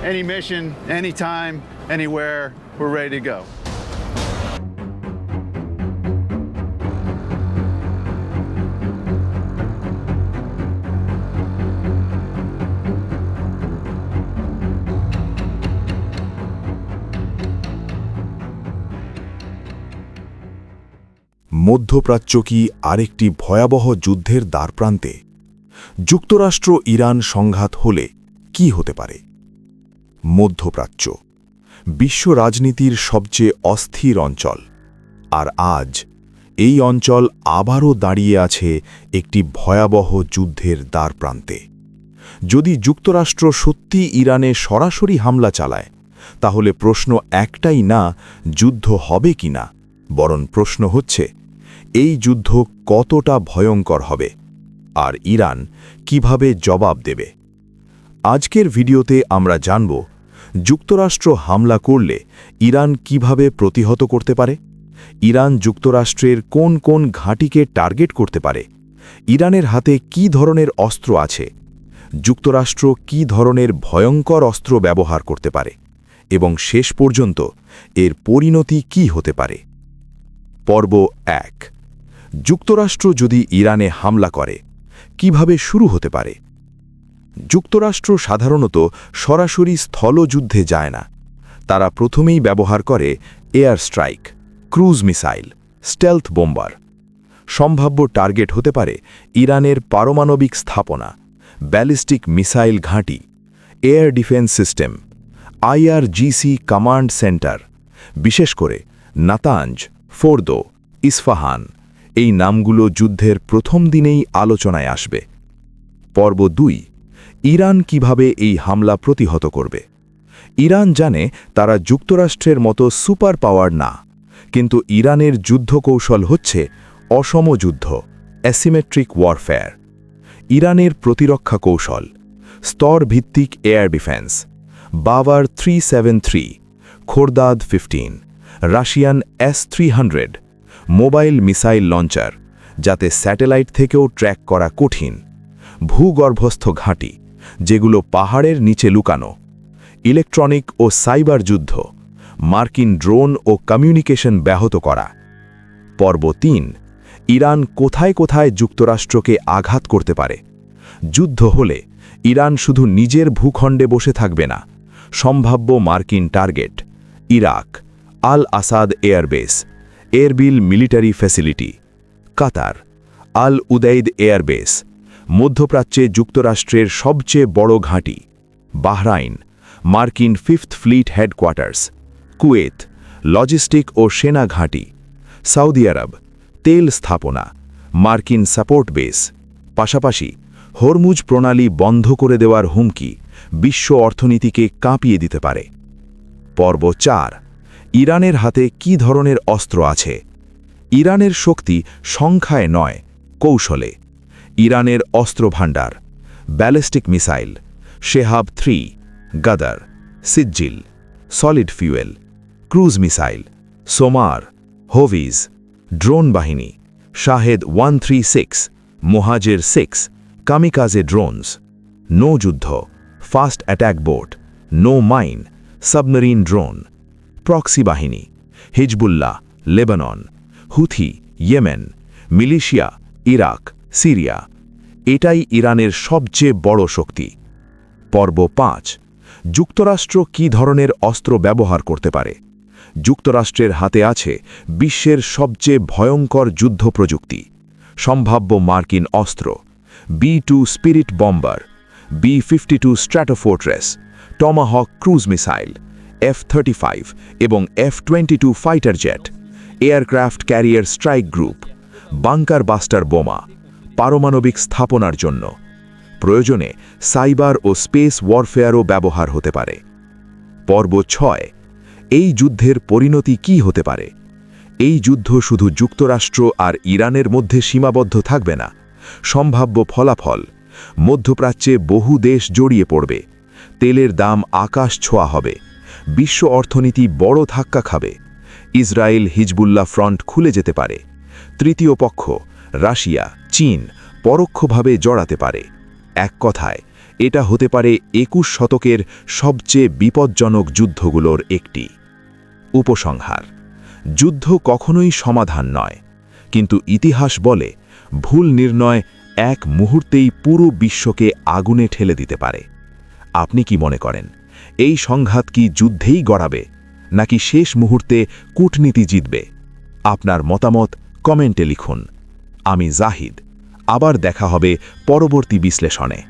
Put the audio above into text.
Any mission, anytime, anywhere, we're ready to go. মধ্যপ্রাচ্য কি আরেকটি ভয়াবহ যুদ্ধের দ্বারপ্রান্তে? যুক্তরাষ্ট্র ইরান সংঘাত হলে কি হতে পারে? মধ্যপ্রাচ্য বিশ্ব রাজনীতির সবচেয়ে অস্থির অঞ্চল, আর আজ এই অঞ্চল আবারও দাঁড়িয়ে আছে একটি ভয়াবহ যুদ্ধের দ্বারপ্রান্তে। যদি যুক্তরাষ্ট্র সত্যি ইরানে সরাসরি হামলা চালায়, তাহলে প্রশ্ন একটাই না যুদ্ধ হবে কিনা, বরং প্রশ্ন হচ্ছে এই যুদ্ধ কতটা ভয়ঙ্কর হবে, আর ইরান কিভাবে জবাব দেবে। আজকের ভিডিওতে আমরা জানব যুক্তরাষ্ট্র হামলা করলে ইরান কিভাবে প্রতিহত করতে পারে, ইরান যুক্তরাষ্ট্রের কোন কোন ঘাঁটিকে টার্গেট করতে পারে, ইরানের হাতে কী ধরনের অস্ত্র আছে, যুক্তরাষ্ট্র কী ধরনের ভয়ঙ্কর অস্ত্র ব্যবহার করতে পারে, এবং শেষ পর্যন্ত এর পরিণতি কী হতে পারে। পর্ব ১। যুক্তরাষ্ট্র যদি ইরানে হামলা করে, কিভাবে শুরু হতে পারে? যুক্তরাষ্ট্র সাধারণত সরাসরি স্থলযুদ্ধে যায় না। তারা প্রথমেই ব্যবহার করে air strike, cruise missile, stealth bomber. সম্ভাব্য টার্গেট হতে পারে ইরানের পারমাণবিক স্থাপনা, ব্যালিস্টিক মিসাইল ঘাঁটি, air defence system, IRGC command centre, বিশেষ করে নাতাঞ্জ, ফোর্দো, ইস্ফাহান। এই নামগুলো যুদ্ধের প্রথম দিনেই আলোচনায় আসবে। পর্ব ২। ইরান কিভাবে এই হামলা প্রতিহত করবে। ইরান জানে তারা যুক্তরাষ্ট্রের মতো সুপার পাওয়ার না, কিন্তু ইরানের যুদ্ধকৌশল হচ্ছে অসম যুদ্ধ, অ্যাসিমেট্রিক ওয়ারফেয়ার। ইরানের প্রতিরক্ষা কৌশল: স্তরভিত্তিক air defence, বাভার 373, খোরদাদ 15, Russian S-300, mobile missile launcher, যাতে স্যাটেলাইট থেকেও ট্র্যাক করা কঠিন, ভূগর্ভস্থ ঘাঁটি, যেগুলো পাহাড়ের নিচে লুকানো, ইলেকট্রনিক ও সাইবার যুদ্ধ, মার্কিন ড্রোন ও কমিউনিকেশন ব্যাহত করা। পর্ব ৩। ইরান কোথায় কোথায় যুক্তরাষ্ট্রকে আঘাত করতে পারে। যুদ্ধ হলে ইরান শুধু নিজের ভূখণ্ডে বসে থাকবে না। সম্ভাব্য মার্কিন target: Iraq, Al Asad airbase, Erbil military facility, Qatar, Al Udeid airbase, মধ্যপ্রাচ্যে যুক্তরাষ্ট্রের সবচেয়ে বড় ঘাঁটি, বাহরাইন, মার্কিন 5th fleet headquarters, Kuwait, logistic ও সেনা ঘাঁটি, সৌদি আরব, তেল স্থাপনা, মার্কিন সাপোর্ট বেস। পাশাপাশি হরমুজ প্রণালী বন্ধ করে দেওয়ার হুমকি বিশ্ব অর্থনীতিকে কাঁপিয়ে দিতে পারে। পর্ব ৪। ইরানের হাতে কী ধরনের অস্ত্র আছে। ইরানের শক্তি সংখ্যায় নয়, কৌশলে। ইরানের অস্ত্রভাণ্ডার: ballistic missile, Shahab 3, Ghadr, Sejjil, solid fuel, cruise missile, Soumar, Hoveyzeh, drone বাহিনী, শাহেদ 136, মোহাজের 6, কামিকাজে ড্রোনস, নৌযুদ্ধ, ফাস্ট অ্যাট্যাক বোট, নো মাইন, সাবমেরিন ড্রোন, প্রক্সি বাহিনী, Hezbollah, Lebanon, Houthi, Yemen, militia, Iraq, Syria. এটাই ইরানের সবচেয়ে বড় শক্তি। পর্ব ৫। যুক্তরাষ্ট্র কী ধরনের অস্ত্র ব্যবহার করতে পারে। যুক্তরাষ্ট্রের হাতে আছে বিশ্বের সবচেয়ে ভয়ঙ্কর যুদ্ধ প্রযুক্তি। সম্ভাব্য মার্কিন অস্ত্র: B-2 spirit bomber, B-52 Stratofortress, Tomahawk cruise missile, F-35 এবং F-22 fighter jet, aircraft carrier strike group, bunker buster বোমা, পারমাণবিক স্থাপনার জন্য। প্রয়োজনে সাইবার ও স্পেস ওয়ারফেয়ারও ব্যবহার হতে পারে। পর্ব ৬। এই যুদ্ধের পরিণতি কী হতে পারে। এই যুদ্ধ শুধু যুক্তরাষ্ট্র আর ইরানের মধ্যে সীমাবদ্ধ থাকবে না। সম্ভাব্য ফলাফল: মধ্যপ্রাচ্যে বহু দেশ জড়িয়ে পড়বে, তেলের দাম আকাশ ছোঁয়া হবে, বিশ্ব অর্থনীতি বড় ধাক্কা খাবে, ইসরায়েল হিজবুল্লাহ ফ্রন্ট খুলে যেতে পারে, তৃতীয় পক্ষ রাশিয়া, চীন পরোক্ষভাবে জড়াতে পারে। এক কথায়, এটা হতে পারে ২১ শতকের সবচেয়ে বিপজ্জনক যুদ্ধগুলোর একটি। উপসংহার: যুদ্ধ কখনোই সমাধান নয়, কিন্তু ইতিহাস বলে ভুল নির্ণয় এক মুহূর্তেই পুরো বিশ্বকে আগুনে ঠেলে দিতে পারে। আপনি কি মনে করেন, এই সংঘাত কি যুদ্ধেই গড়াবে, নাকি শেষ মুহূর্তে কূটনীতি জিতবে? আপনার মতামত কমেন্টে লিখুন। আমি জাহিদ। আবার দেখা হবে পরবর্তী বিশ্লেষণে।